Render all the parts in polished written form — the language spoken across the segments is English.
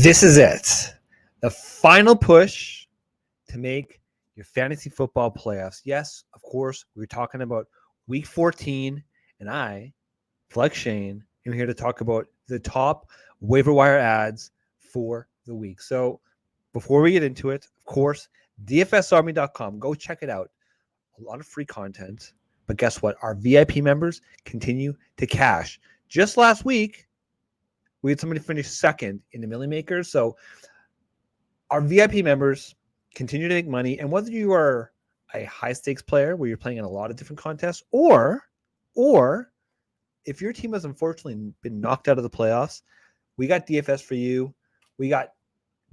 This is it. The final push to make your fantasy football playoffs. Yes, of course, we're talking about week 14, and I, Flex Shane, am here to talk about the top waiver wire ads for the week. So before we get into it, of course, dfsarmy.com. Go check it out. A lot of free content. But guess what? Our VIP members continue to cash. Just last week, we had somebody finish second in the Millie Makers. So our VIP members continue to make money. And whether you are a high stakes player where you're playing in a lot of different contests, or if your team has unfortunately been knocked out of the playoffs, we got DFS for you. We got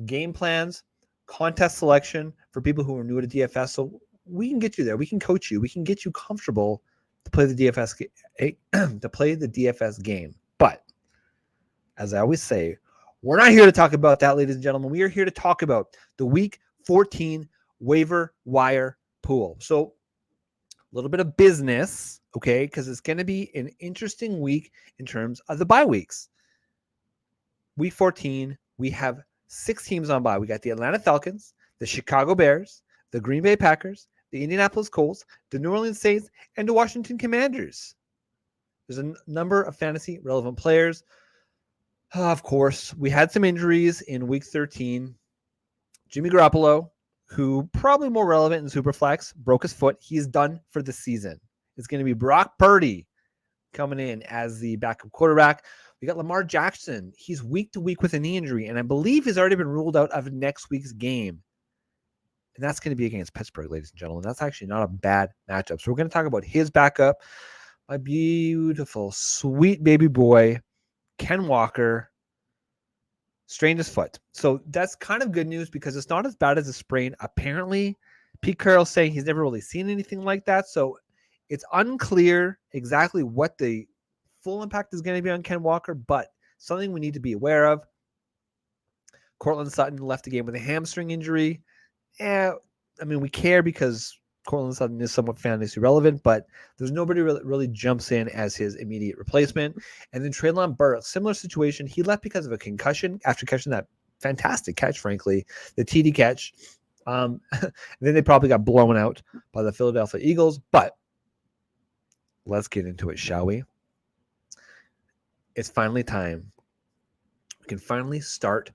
game plans, contest selection for people who are new to DFS. So we can get you there. We can coach you. We can get you comfortable to play the DFS game. But as I always say, we're not here to talk about that, ladies and gentlemen. We are here to talk about the Week 14 waiver wire pool. So a little bit of business, okay, because it's going to be an interesting week in terms of the bye weeks. Week 14, we have 6 teams on bye. We got the Atlanta Falcons, the Chicago Bears, the Green Bay Packers, the Indianapolis Colts, the New Orleans Saints, and the Washington Commanders. There's a number of fantasy relevant players. Of course, we had some injuries in week 13. Jimmy Garoppolo, who probably more relevant in Superflex, broke his foot. He's done for the season. It's going to be Brock Purdy coming in as the backup quarterback. We got Lamar Jackson. He's week to week with a knee injury, and I believe he's already been ruled out of next week's game. And that's going to be against Pittsburgh, ladies and gentlemen. That's actually not a bad matchup. So we're going to talk about his backup, my beautiful, sweet baby boy, Ken Walker, strained his foot. So that's kind of good news because it's not as bad as a sprain. Apparently, Pete Carroll's saying he's never really seen anything like that. So it's unclear exactly what the full impact is going to be on Ken Walker, but something we need to be aware of. Cortland Sutton left the game with a hamstring injury. We care because Cortland Sutton is somewhat fantasy relevant, but there's nobody really jumps in as his immediate replacement. And then Treylon Burks, similar situation. He left because of a concussion after catching that fantastic catch, frankly, the TD catch. Then they probably got blown out by the Philadelphia Eagles. But let's get into it, shall we? It's finally time. We can finally start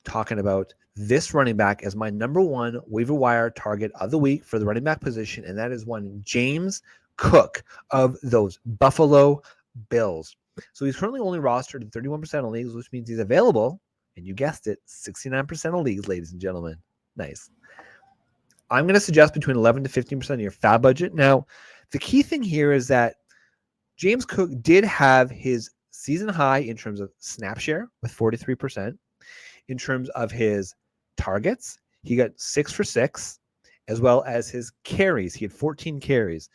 talking about this running back as my number one waiver wire target of the week for the running back position, and that is one James Cook of those Buffalo Bills. So he's currently only rostered in 31% of leagues, which means he's available, and you guessed it, 69% of leagues, ladies and gentlemen. Nice. I'm going to suggest between 11 to 15% of your fab budget. Now, the key thing here is that James Cook did have his season high in terms of snap share with 43%. In terms of his targets, he got 6 for 6, as well as his carries. He had 14 carries.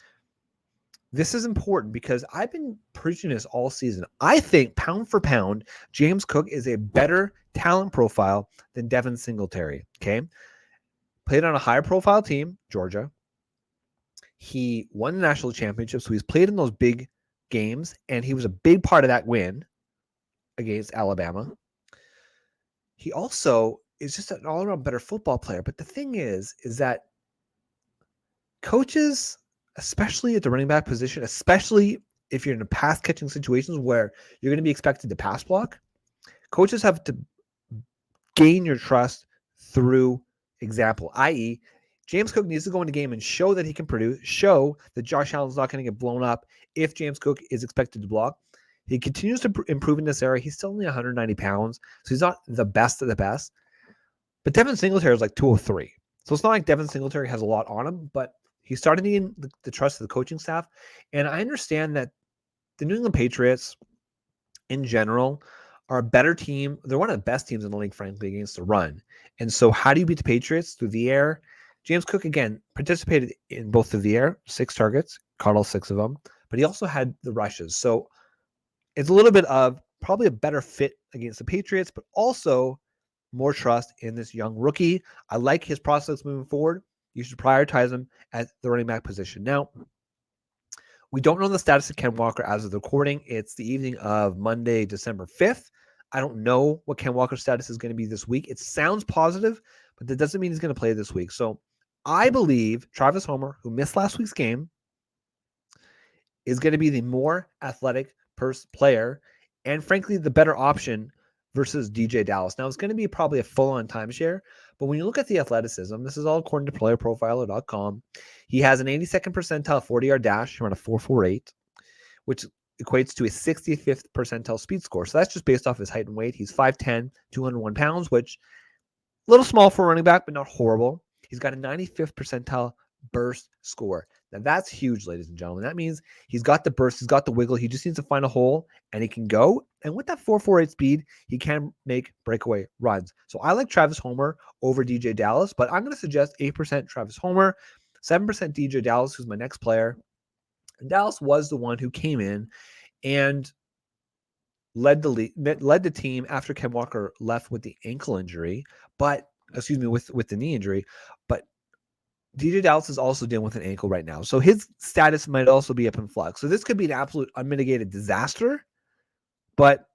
This is important because I've been preaching this all season. I think pound for pound, James Cook is a better talent profile than Devin Singletary. Okay. Played on a higher profile team, Georgia. He won the national championship, so he's played in those big games, and he was a big part of that win against Alabama. He also is just an all-around better football player. But the thing is that coaches, especially at the running back position, especially if you're in a pass-catching situations where you're going to be expected to pass block, coaches have to gain your trust through example, i.e., James Cook needs to go into the game and show that he can produce, show that Josh Allen's not going to get blown up if James Cook is expected to block. He continues to improve in this area. He's still only 190 pounds, so he's not the best of the best. But Devin Singletary is like 203. So it's not like Devin Singletary has a lot on him, but he's starting to gain the trust of the coaching staff. And I understand that the New England Patriots, in general, are a better team. They're one of the best teams in the league, frankly, against the run. And so how do you beat the Patriots? Through the air. James Cook, again, participated in both through the air, 6 targets, caught all 6 of them, but he also had the rushes. So it's a little bit of probably a better fit against the Patriots, but also more trust in this young rookie. I like his prospects moving forward. You should prioritize him at the running back position. Now, we don't know the status of Ken Walker as of the recording. It's the evening of Monday, December 5th. I don't know what Ken Walker's status is going to be this week. It sounds positive, but that doesn't mean he's going to play this week. So I believe Travis Homer, who missed last week's game, is going to be the more athletic player and, frankly, the better option versus DJ Dallas. Now, it's going to be probably a full-on timeshare, but when you look at the athleticism, this is all according to playerprofiler.com. He has an 82nd percentile 40-yard dash around a 4.48, which equates to a 65th percentile speed score. So that's just based off his height and weight. He's 5'10", 201 pounds, which a little small for a running back, but not horrible. He's got a 95th percentile burst score. Now that's huge, ladies and gentlemen. That means he's got the burst, he's got the wiggle. He just needs to find a hole and he can go. And with that 4.48 speed, he can make breakaway runs. So I like Travis Homer over DJ Dallas, but I'm going to suggest 8% Travis Homer, 7% DJ Dallas, who's my next player. And Dallas was the one who came in and led the team after Ken Walker left with the ankle injury, with the knee injury. But DJ Dallas is also dealing with an ankle right now. So his status might also be up in flux. So this could be an absolute unmitigated disaster, but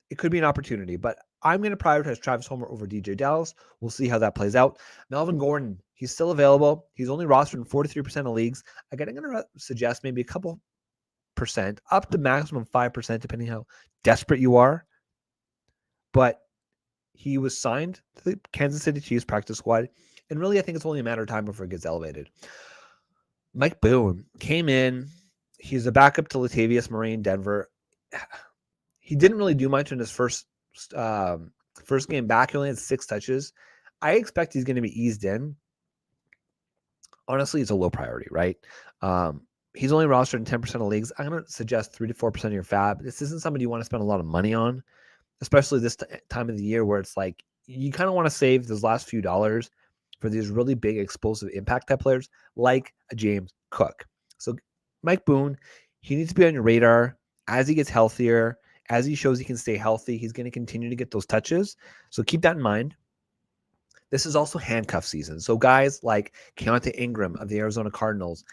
it could be an opportunity. But I'm going to prioritize Travis Homer over DJ Dallas. We'll see how that plays out. Melvin Gordon, he's still available. He's only rostered in 43% of leagues. Again, I'm going to suggest maybe a couple percent, up to maximum 5%, depending how desperate you are. But he was signed to the Kansas City Chiefs practice squad. And really, I think it's only a matter of time before it gets elevated. Mike Boone came in. He's a backup to Latavius Murray in Denver. He didn't really do much in his first game back. He only had 6 touches. I expect he's going to be eased in. Honestly, it's a low priority, right? He's only rostered in 10% of leagues. I'm going to suggest 3 to 4% of your fab. This isn't somebody you want to spend a lot of money on, especially this time of the year where it's like you kind of want to save those last few dollars for these really big explosive impact type players like a James Cook. So Mike Boone, he needs to be on your radar as he gets healthier, as he shows he can stay healthy. He's going to continue to get those touches. So keep that in mind. This is also handcuff season. So guys like Keontae Ingram of the Arizona Cardinals,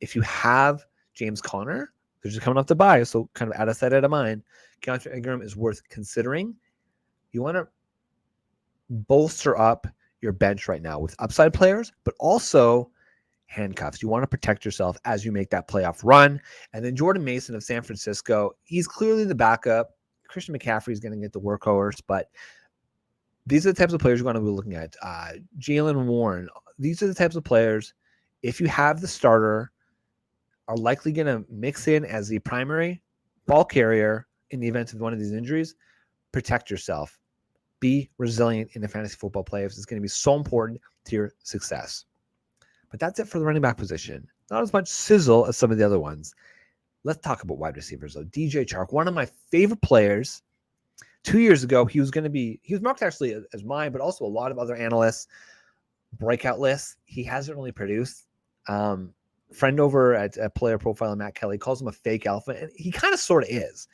if you have James Conner, they're just coming off the bye, so kind of out of sight, out of mind. Keontae Ingram is worth considering. You want to bolster up your bench right now with upside players, but also handcuffs. You want to protect yourself as you make that playoff run. And then Jordan Mason of San Francisco, he's clearly the backup. Christian McCaffrey is going to get the workhorse, but these are the types of players you're going to be looking at. Jaylen Warren, these are the types of players, if you have the starter, are likely going to mix in as the primary ball carrier in the event of one of these injuries. Protect yourself. Be resilient in the fantasy football playoffs. It's going to be so important to your success. But that's it for the running back position. Not as much sizzle as some of the other ones. Let's talk about wide receivers, though. DJ Chark, one of my favorite players. 2 years ago, he was marked actually as mine, but also a lot of other analysts' breakout lists. He hasn't really produced. Friend over at Player Profile, Matt Kelly, calls him a fake alpha, and he kind of sort of is.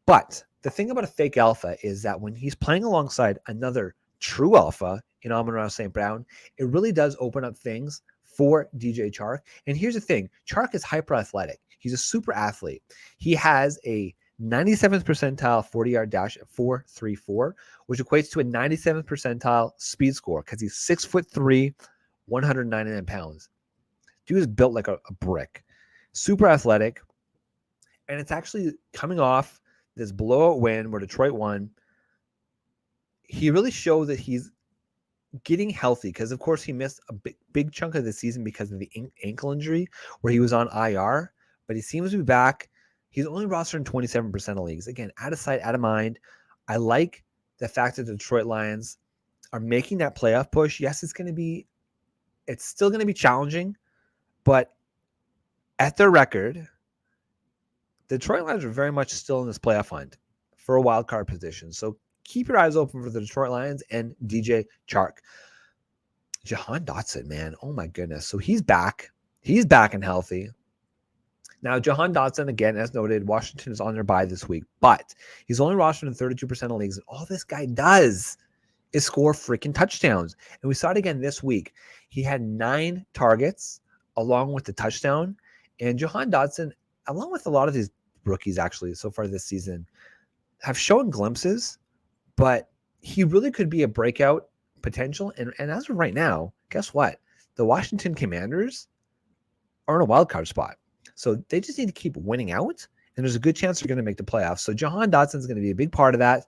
But the thing about a fake alpha is that when he's playing alongside another true alpha in Amon-Ra St. Brown, it really does open up things for DJ Chark. And here's the thing. Chark is hyper athletic. He's a super athlete. He has a 97th percentile 40-yard dash at 4.34, which equates to a 97th percentile speed score because he's 6'3", 199 pounds. Dude is built like a brick. Super athletic. And it's actually coming off this blowout win where Detroit won. He really showed that he's getting healthy because, of course, he missed a big chunk of the season because of the ankle injury where he was on IR. But he seems to be back. He's only rostered in 27% of leagues. Again, out of sight, out of mind. I like the fact that the Detroit Lions are making that playoff push. Yes, it's still going to be challenging, but at their record, the Detroit Lions are very much still in this playoff hunt for a wild card position. So keep your eyes open for the Detroit Lions and DJ Chark. Jahan Dotson, man. Oh my goodness. So he's back. He's back and healthy. Now, Jahan Dotson, again, as noted, Washington is on their bye this week, but he's only rostered in 32% of leagues. And all this guy does is score freaking touchdowns. And we saw it again this week. He had 9 targets along with the touchdown. And Jahan Dotson, along with a lot of these rookies actually so far this season, have shown glimpses, but he really could be a breakout potential. And as of right now, guess what? The Washington Commanders are in a wild card spot. So they just need to keep winning out, and there's a good chance they're going to make the playoffs. So Jahan Dotson is going to be a big part of that,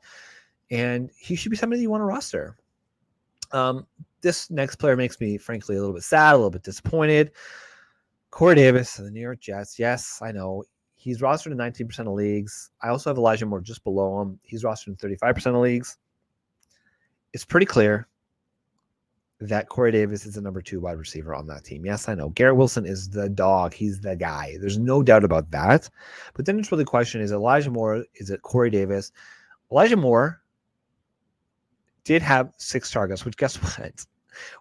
and he should be somebody you want to roster. This next player makes me, frankly, a little bit sad, a little bit disappointed. Corey Davis of the New York Jets. Yes, I know. He's rostered in 19% of leagues. I also have Elijah Moore just below him. He's rostered in 35% of leagues. It's pretty clear that Corey Davis is the number 2 wide receiver on that team. Yes, I know. Garrett Wilson is the dog. He's the guy. There's no doubt about that. But then it's really the question, is it Elijah Moore? Is it Corey Davis? Elijah Moore did have 6 targets, which guess what?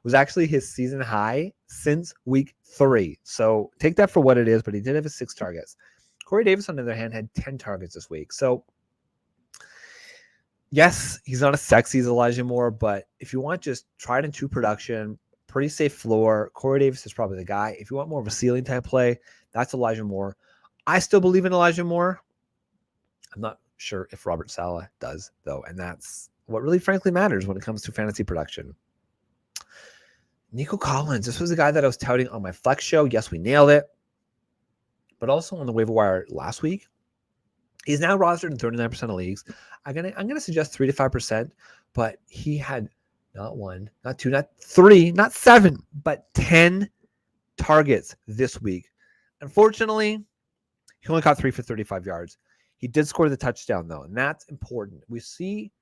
Was actually his season high since week 3. So take that for what it is, but he did have his 6 targets. Corey Davis, on the other hand, had 10 targets this week. So yes, he's not as sexy as Elijah Moore, but if you want just tried and true production, pretty safe floor, Corey Davis is probably the guy. If you want more of a ceiling type play, that's Elijah Moore. I still believe in Elijah Moore. I'm not sure if Robert Saleh does, though, and that's what really frankly matters when it comes to fantasy production. Nico Collins, this was the guy that I was touting on my Flex show. Yes, we nailed it. But also on the waiver wire last week. He's now rostered in 39% of leagues. I'm gonna suggest 3 to 5%, but he had not 1, not 2, not 3, not 7, but 10 targets this week. Unfortunately, he only caught 3 for 35 yards. He did score the touchdown, though, and that's important. We see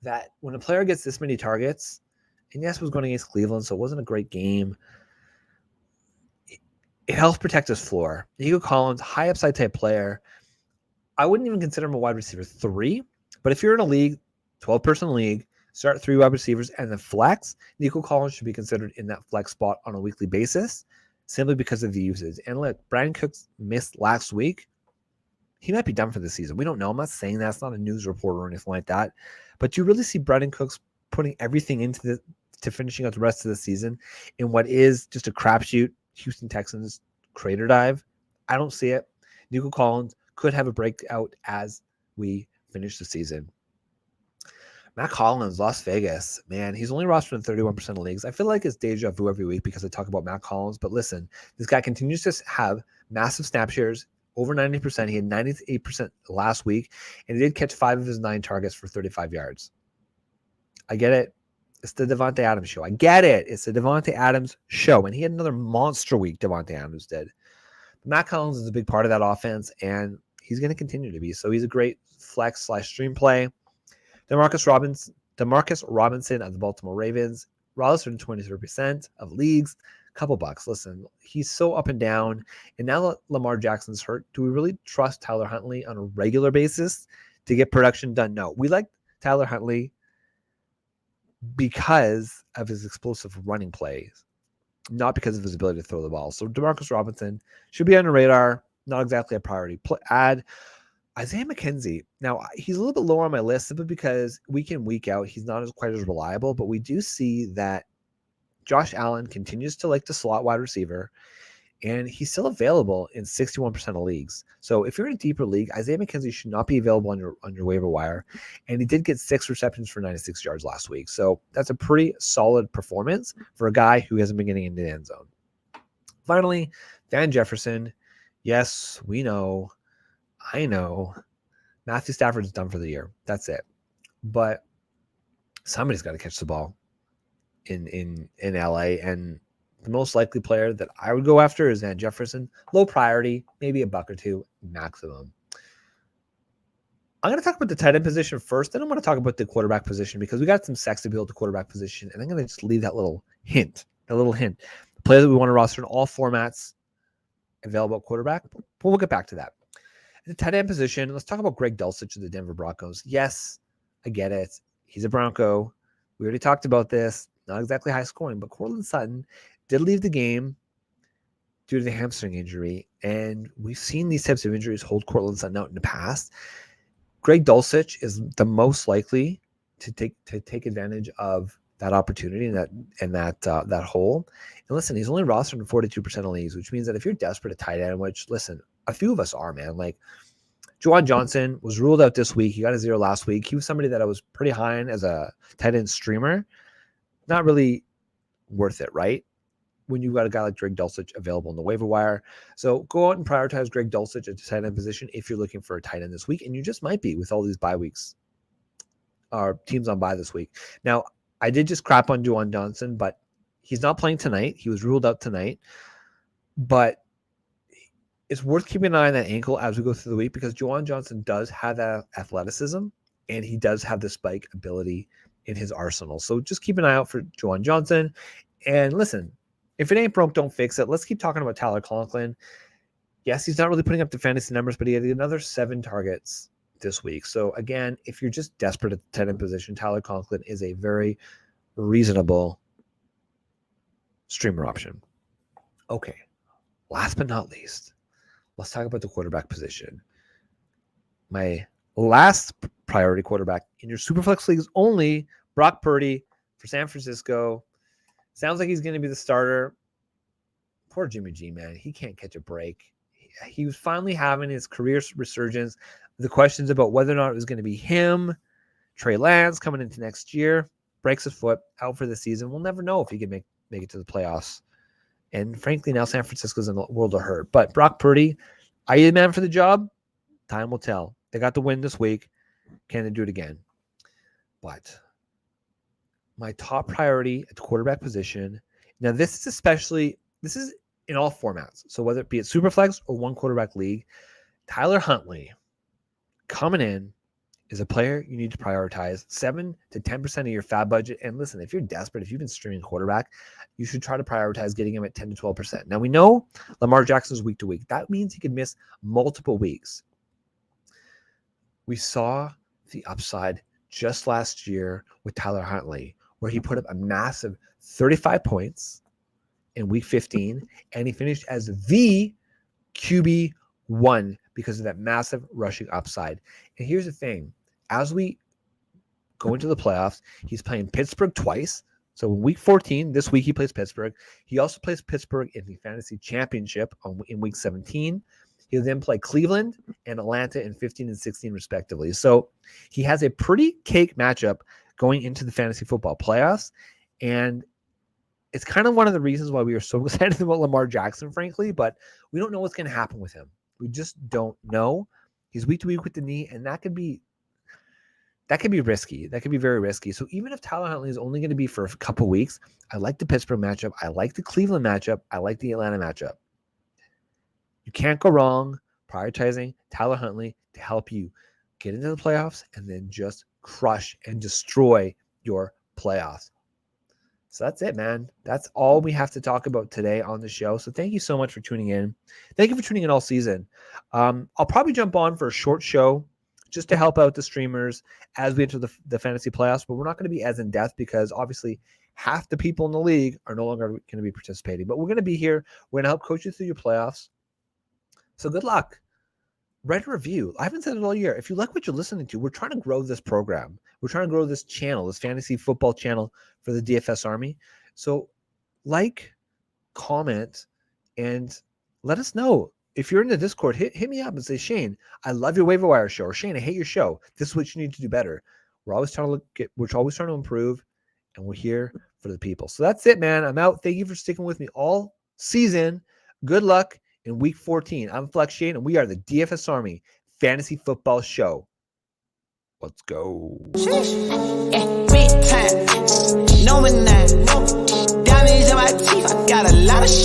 that when a player gets this many targets, and yes, it was going against Cleveland, so it wasn't a great game, it helps protect his floor. Nico Collins, high upside type player. I wouldn't even consider him a wide receiver 3, but if you're in a league, 12-person league, start 3 wide receivers and then flex, Nico Collins should be considered in that flex spot on a weekly basis simply because of the usage. And look, Brandon Cooks missed last week. He might be done for the season. We don't know. I'm not saying that. It's not a news report or anything like that. But you really see Brandon Cooks putting everything into to finishing out the rest of the season in what is just a crapshoot Houston Texans crater dive. I don't see it. Nico Collins could have a breakout as we finish the season. Matt Collins, Las Vegas, man, he's only rostered in 31% of leagues. I feel like it's deja vu every week because I talk about Matt Collins, but listen, this guy continues to have massive snap shares, over 90%. He had 98% last week, and he did catch 5 of his 9 targets for 35 yards. I get it. It's the Devontae Adams show. I get it. It's the Devontae Adams show, and he had another monster week, Devontae Adams did. But Matt Collins is a big part of that offense, and he's going to continue to be. So he's a great flex/stream play. Demarcus Robinson of the Baltimore Ravens, rostered in 23% of leagues. Couple bucks. Listen, he's so up and down. And now that Lamar Jackson's hurt, do we really trust Tyler Huntley on a regular basis to get production done? No. We like Tyler Huntley because of his explosive running plays, not because of his ability to throw the ball. So Demarcus Robinson should be on the radar. Not exactly a priority. Add Isaiah McKenzie. Now, he's a little bit lower on my list simply because week in, week out, he's not quite as reliable, but we do see that Josh Allen continues to like the slot wide receiver, and he's still available in 61% of leagues. So if you're in a deeper league, Isaiah McKenzie should not be available on your waiver wire, and he did get 6 receptions for 96 yards last week. So that's a pretty solid performance for a guy who hasn't been getting into the end zone. Finally, Van Jefferson. Yes, we know. I know Matthew Stafford's done for the year. That's it. But somebody's got to catch the ball in LA. And the most likely player that I would go after is Van Jefferson. Low priority, maybe a buck or 2 maximum. I'm going to talk about the tight end position first. Then I'm going to talk about the quarterback position because we got some sexy build at the quarterback position. And I'm going to just leave that little hint. The player that we want to roster in all formats available at quarterback. But we'll get back to that. The tight end position, let's talk about Greg Dulcich of the Denver Broncos. Yes, I get it. He's a Bronco. We already talked about this. Not exactly high scoring, but Courtland Sutton did leave the game due to the hamstring injury. And we've seen these types of injuries hold Courtland Sutton out in the past. Greg Dulcich is the most likely to take advantage of that opportunity and that hole. And listen, he's only rostered in 42% of leagues, which means that if you're desperate at tight end, which listen, a few of us are, man. Like Juwan Johnson was ruled out this week. He got a 0 last week. He was somebody that I was pretty high on as a tight end streamer. Not really worth it, right? When you've got a guy like Greg Dulcich available in the waiver wire. So go out and prioritize Greg Dulcich at the tight end position if you're looking for a tight end this week. And you just might be with all these bye weeks. Our teams on bye this week. Now, I did just crap on Juwan Johnson, but he's not playing tonight. He was ruled out tonight. But it's worth keeping an eye on that ankle as we go through the week because Juwan Johnson does have that athleticism and he does have the spike ability in his arsenal. So just keep an eye out for Juwan Johnson. And listen, if it ain't broke, don't fix it. Let's keep talking about Tyler Conklin. Yes, he's not really putting up the fantasy numbers, but he had another 7 targets this week. So again, if you're just desperate at the tight end position, Tyler Conklin is a very reasonable streamer option. Okay, last but not least, let's talk about the quarterback position. My last priority quarterback in your Superflex leagues only, Brock Purdy for San Francisco. Sounds like he's going to be the starter. Poor Jimmy G, man. He can't catch a break. He was finally having his career resurgence. The questions about whether or not it was going to be him, Trey Lance coming into next year, breaks his foot, out for the season. We'll never know if he can make it to the playoffs. And frankly, now San Francisco's in a world of hurt. But Brock Purdy, are you the man for the job? Time will tell. They got the win this week. Can they do it again? But my top priority at the quarterback position. Now, this is in all formats. So whether it be at Superflex or one quarterback league, Tyler Huntley coming in is a player you need to prioritize 7 to 10% of your fab budget. And listen, if you're desperate, if you've been streaming quarterback, you should try to prioritize getting him at 10 to 12%. Now we know Lamar Jackson's week to week. That means he could miss multiple weeks. We saw the upside just last year with Tyler Huntley, where he put up a massive 35 points in week 15, and he finished as the QB1 because of that massive rushing upside. And here's the thing. As we go into the playoffs, he's playing Pittsburgh twice. So in week 14, this week he plays Pittsburgh. He also plays Pittsburgh in the fantasy championship in week 17. He'll then play Cleveland and Atlanta in 15 and 16 respectively. So he has a pretty cake matchup going into the fantasy football playoffs. And it's kind of one of the reasons why we are so excited about Lamar Jackson, frankly, but we don't know what's going to happen with him. We just don't know. He's week to week with the knee, and that could be risky. That could be very risky. So even if Tyler Huntley is only going to be for a couple weeks, I like the Pittsburgh matchup. I like the Cleveland matchup. I like the Atlanta matchup. You can't go wrong prioritizing Tyler Huntley to help you get into the playoffs and then just crush and destroy your playoffs. So that's it, man. That's all we have to talk about today on the show. So thank you so much for tuning in. Thank you for tuning in all season. I'll probably jump on for a short show just to help out the streamers as we enter the fantasy playoffs, but we're not going to be as in-depth because obviously half the people in the league are no longer going to be participating. But we're going to be here. We're going to help coach you through your playoffs. So good luck. Write a review. I haven't said it all year. If you like what you're listening to, we're trying to grow this program. We're trying to grow this channel, this fantasy football channel for the DFS Army. So like, comment, and let us know. If you're in the Discord, hit me up and say, Shane, I love your waiver wire show. Or Shane, I hate your show. This is what you need to do better. We're always trying to improve, and we're here for the people. So that's it, man. I'm out. Thank you for sticking with me all season. Good luck in week 14. I'm Flex Shane, and we are the DFS Army Fantasy Football Show. Let's go. Big time. Knowing that.